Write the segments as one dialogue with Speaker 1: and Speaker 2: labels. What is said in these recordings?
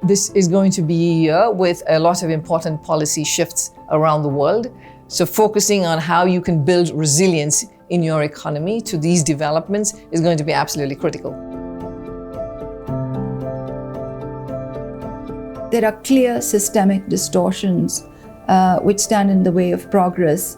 Speaker 1: This is going to be a year with a lot of important policy shifts around the world. So focusing on how you can build resilience in your economy to these developments is going to be absolutely critical.
Speaker 2: There are clear systemic distortions which stand in the way of progress,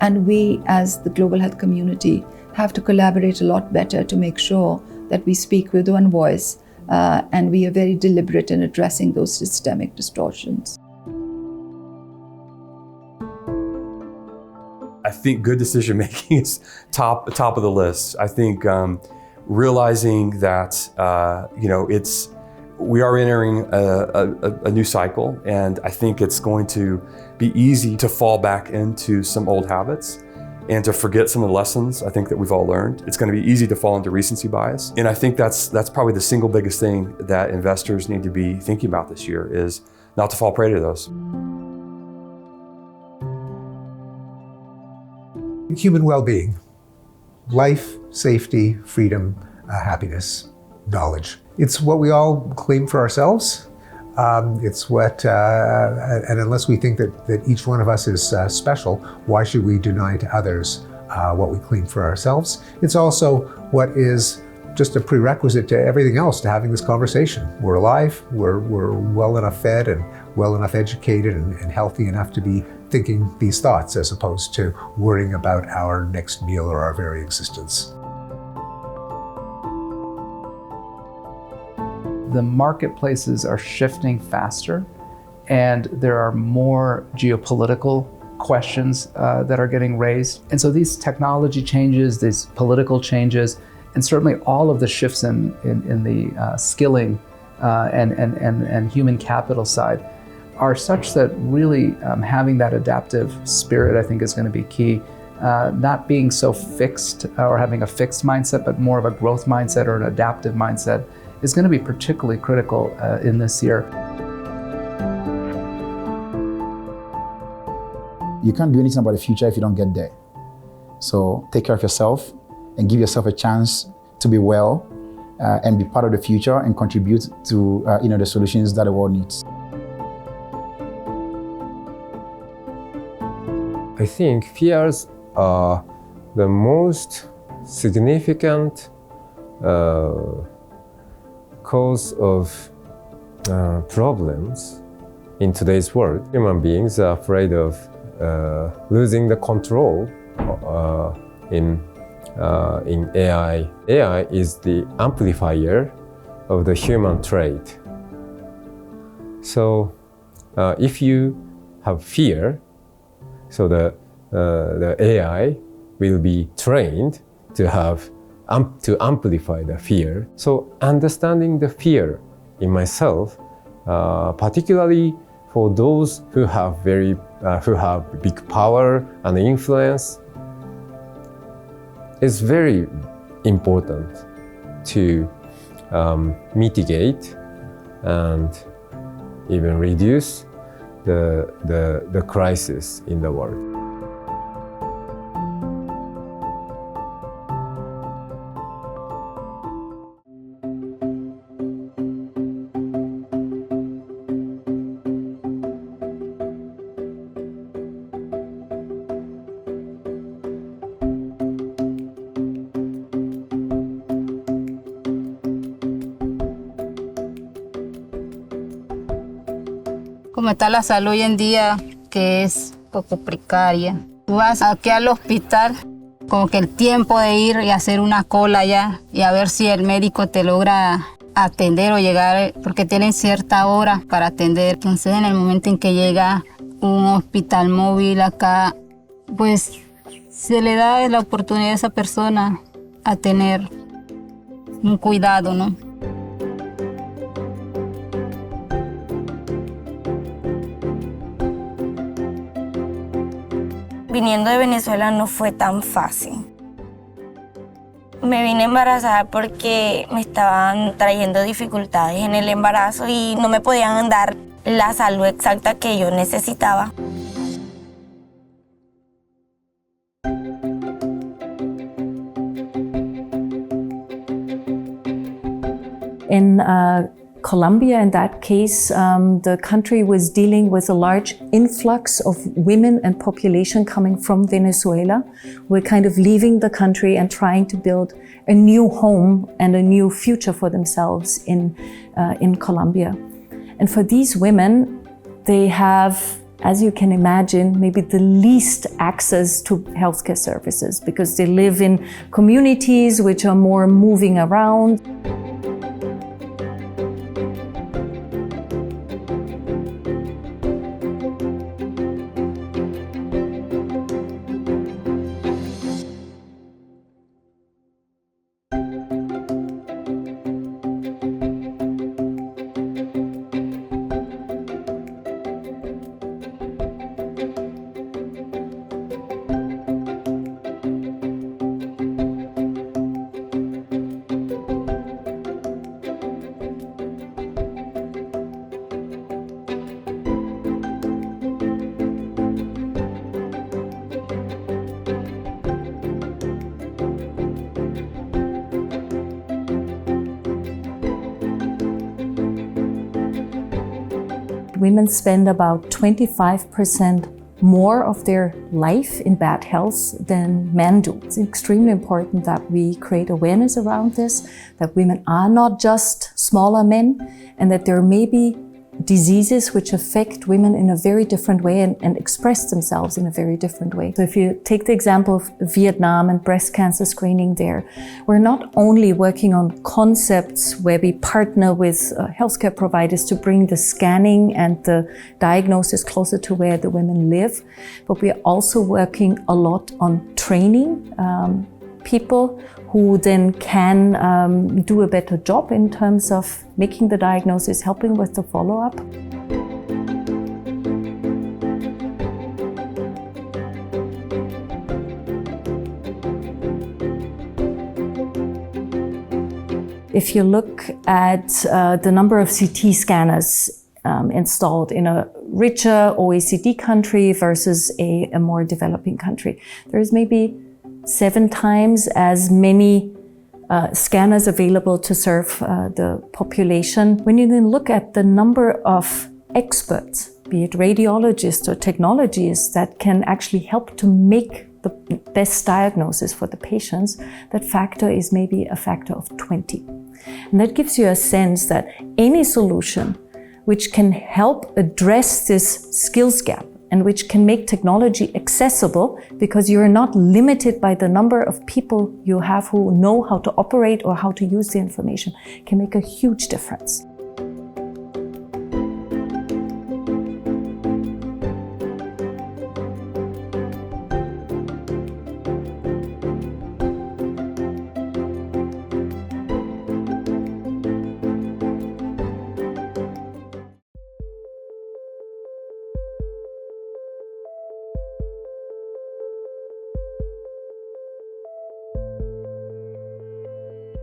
Speaker 2: and we as the global health community have to collaborate a lot better to make sure that we speak with one voice and we are very deliberate in addressing those systemic distortions.
Speaker 3: I think good decision making is top of the list. I think realizing that we are entering a new cycle, and I think it's going to be easy to fall back into some old habits and to forget some of the lessons I think that we've all learned. It's going to be easy to fall into recency bias. And I think that's probably the single biggest thing that investors need to be thinking about this year, is not to fall prey to those.
Speaker 4: Human well-being, life, safety, freedom, happiness, knowledge. It's what we all claim for ourselves. It's what, and unless we think that each one of us is special, why should we deny to others what we claim for ourselves? It's also what is just a prerequisite to everything else, to having this conversation. We're alive, we're well enough fed and well enough educated and healthy enough to be thinking these thoughts, as opposed to worrying about our next meal or our very existence.
Speaker 5: The marketplaces are shifting faster, and there are more geopolitical questions that are getting raised. And so these technology changes, these political changes, and certainly all of the shifts in the skilling and human capital side are such that really having that adaptive spirit, I think, is going to be key. Not being so fixed or having a fixed mindset, but more of a growth mindset or an adaptive mindset is going to be particularly critical in this year.
Speaker 6: You can't do anything about the future if you don't get there. So take care of yourself and give yourself a chance to be well and be part of the future and contribute to the solutions that the world needs.
Speaker 7: I think fears are the most significant cause of problems in today's world. Human beings are afraid of losing the control in AI. AI is the amplifier of the human trait. So if you have fear, so the AI will be trained to have to amplify the fear. So understanding the fear in myself, particularly for those who have big power and influence, is very important to mitigate and even reduce the crisis in the world.
Speaker 8: Como está la salud hoy en día, que es poco precaria. Tú vas aquí al hospital, como que el tiempo de ir y hacer una cola ya, y a ver si el médico te logra atender o llegar, porque tienen cierta hora para atender. Entonces, en el momento en que llega, un hospital móvil acá, pues se le da la oportunidad a esa persona a tener un cuidado, ¿no?
Speaker 9: Viniendo de Venezuela no fue tan fácil. Me vine embarazada porque me estaban trayendo dificultades en el embarazo y no me podían dar la salud exacta que yo necesitaba.
Speaker 10: In Colombia, in that case, the country was dealing with a large influx of women and population coming from Venezuela. We're kind of leaving the country and trying to build a new home and a new future for themselves in Colombia. And for these women, they have, as you can imagine, maybe the least access to healthcare services because they live in communities which are more moving around. Women spend about 25% more of their life in bad health than men do. It's extremely important that we create awareness around this, that women are not just smaller men, and that there may be diseases which affect women in a very different way and express themselves in a very different way. So if you take the example of Vietnam and breast cancer screening there, we're not only working on concepts where we partner with healthcare providers to bring the scanning and the diagnosis closer to where the women live, but we're also working a lot on training people who then can do a better job in terms of making the diagnosis, helping with the follow-up. If you look at the number of CT scanners installed in a richer OECD country versus a more developing country, there is maybe 7 times as many scanners available to serve the population. When you then look at the number of experts, be it radiologists or technologists, that can actually help to make the best diagnosis for the patients, that factor is maybe a factor of 20. And that gives you a sense that any solution which can help address this skills gap and which can make technology accessible, because you're not limited by the number of people you have who know how to operate or how to use the information, can make a huge difference.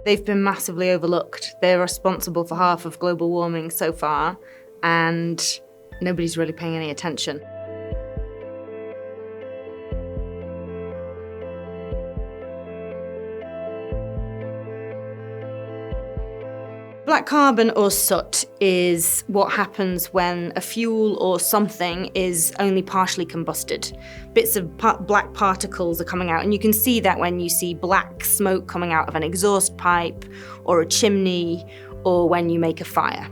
Speaker 11: They've been massively overlooked. They're responsible for half of global warming so far, and nobody's really paying any attention. Black carbon or soot is what happens when a fuel or something is only partially combusted. Bits of black particles are coming out, and you can see that when you see black smoke coming out of an exhaust pipe or a chimney, or when you make a fire.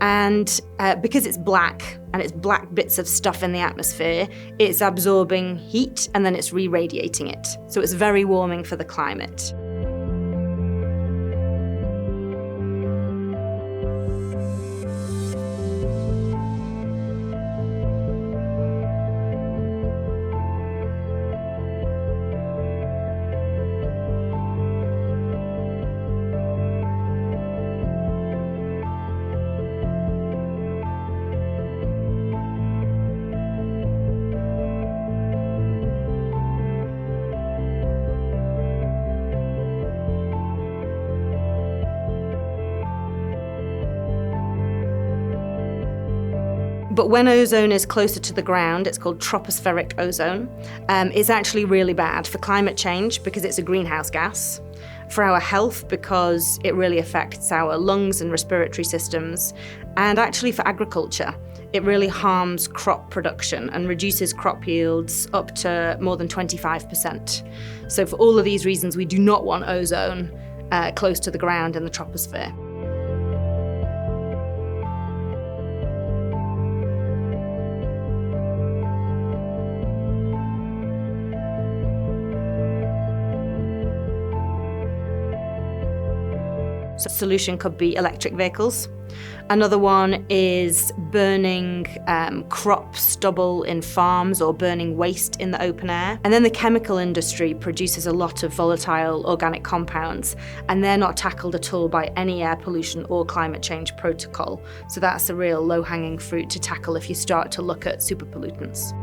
Speaker 11: And because it's black and it's black bits of stuff in the atmosphere, it's absorbing heat and then it's re-radiating it. So it's very warming for the climate. But when ozone is closer to the ground, it's called tropospheric ozone, it's actually really bad for climate change because it's a greenhouse gas, for our health because it really affects our lungs and respiratory systems, and actually for agriculture. It really harms crop production and reduces crop yields up to more than 25%. So for all of these reasons, we do not want ozone close to the ground in the troposphere. So solution could be electric vehicles. Another one is burning crop stubble in farms or burning waste in the open air. And then the chemical industry produces a lot of volatile organic compounds, and they're not tackled at all by any air pollution or climate change protocol. So that's a real low-hanging fruit to tackle if you start to look at superpollutants.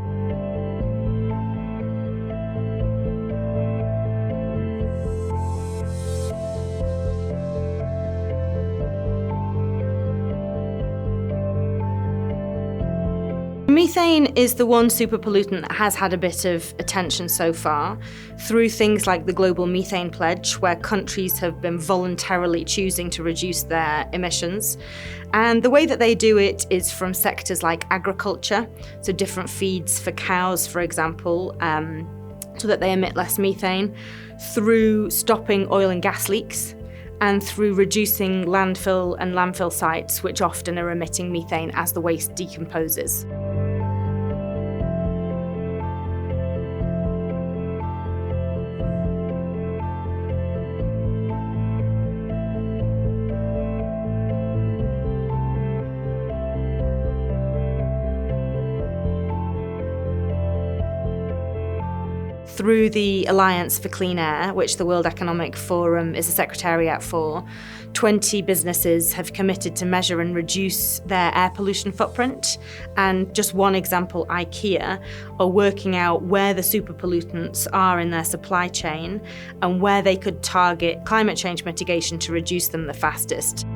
Speaker 11: Methane is the one superpollutant that has had a bit of attention so far through things like the Global Methane Pledge, where countries have been voluntarily choosing to reduce their emissions. And the way that they do it is from sectors like agriculture, so different feeds for cows, for example, so that they emit less methane, through stopping oil and gas leaks, and through reducing landfill sites, which often are emitting methane as the waste decomposes. Through the Alliance for Clean Air, which the World Economic Forum is a secretariat for, 20 businesses have committed to measure and reduce their air pollution footprint. And just one example, IKEA, are working out where the superpollutants are in their supply chain and where they could target climate change mitigation to reduce them the fastest.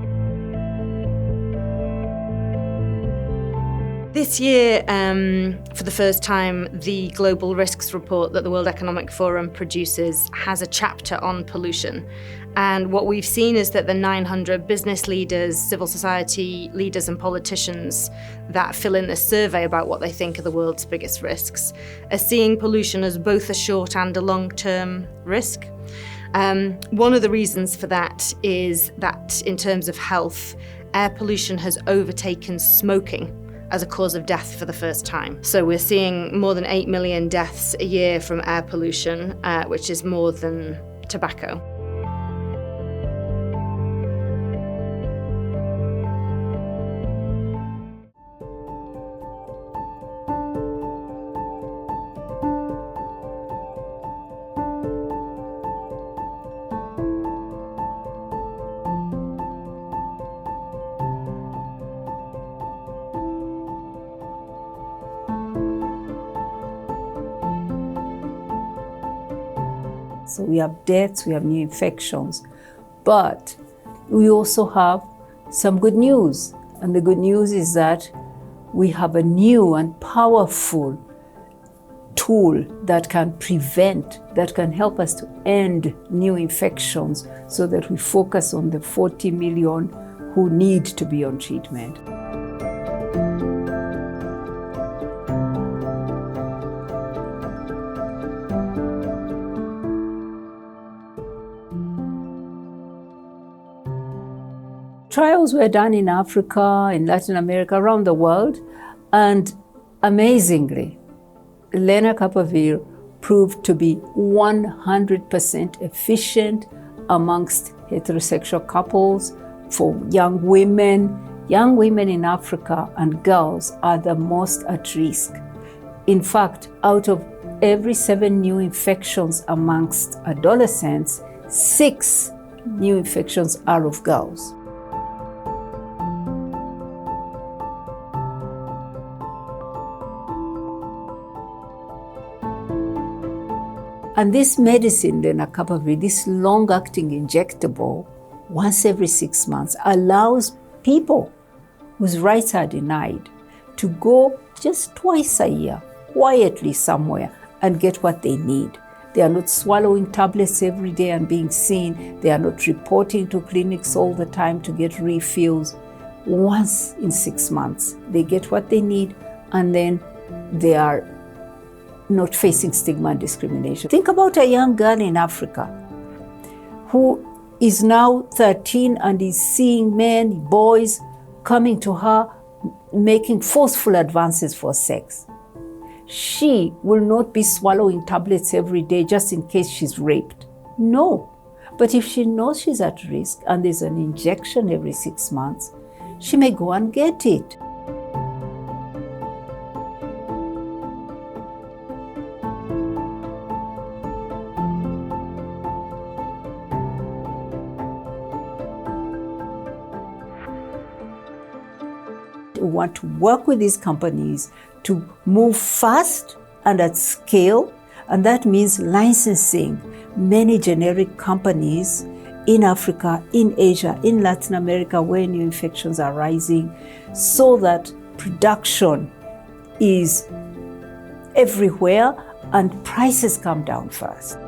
Speaker 11: This year, for the first time, the Global Risks Report that the World Economic Forum produces has a chapter on pollution. And what we've seen is that the 900 business leaders, civil society leaders and politicians that fill in this survey about what they think are the world's biggest risks are seeing pollution as both a short and a long-term risk. One of the reasons for that is that in terms of health, air pollution has overtaken smoking as a cause of death for the first time. So we're seeing more than 8 million deaths a year from air pollution, which is more than tobacco.
Speaker 12: So we have deaths, we have new infections, but we also have some good news. And the good news is that we have a new and powerful tool that can prevent, that can help us to end new infections so that we focus on the 40 million who need to be on treatment. Trials were done in Africa, in Latin America, around the world, and amazingly, lenacapavir proved to be 100% efficient amongst heterosexual couples for young women. Young women in Africa and girls are the most at risk. In fact, out of every 7 new infections amongst adolescents, 6 new infections are of girls. And this medicine, lenacapavir, this long-acting injectable, once every 6 months, allows people whose rights are denied to go just twice a year, quietly somewhere, and get what they need. They are not swallowing tablets every day and being seen. They are not reporting to clinics all the time to get refills. Once in 6 months, they get what they need, and then they are not facing stigma and discrimination. Think about a young girl in Africa who is now 13 and is seeing men, boys coming to her, making forceful advances for sex. She will not be swallowing tablets every day just in case she's raped. No. But if she knows she's at risk and there's an injection every 6 months, she may go and get it. We want to work with these companies to move fast and at scale, and that means licensing many generic companies in Africa, in Asia, in Latin America, where new infections are rising, so that production is everywhere and prices come down fast.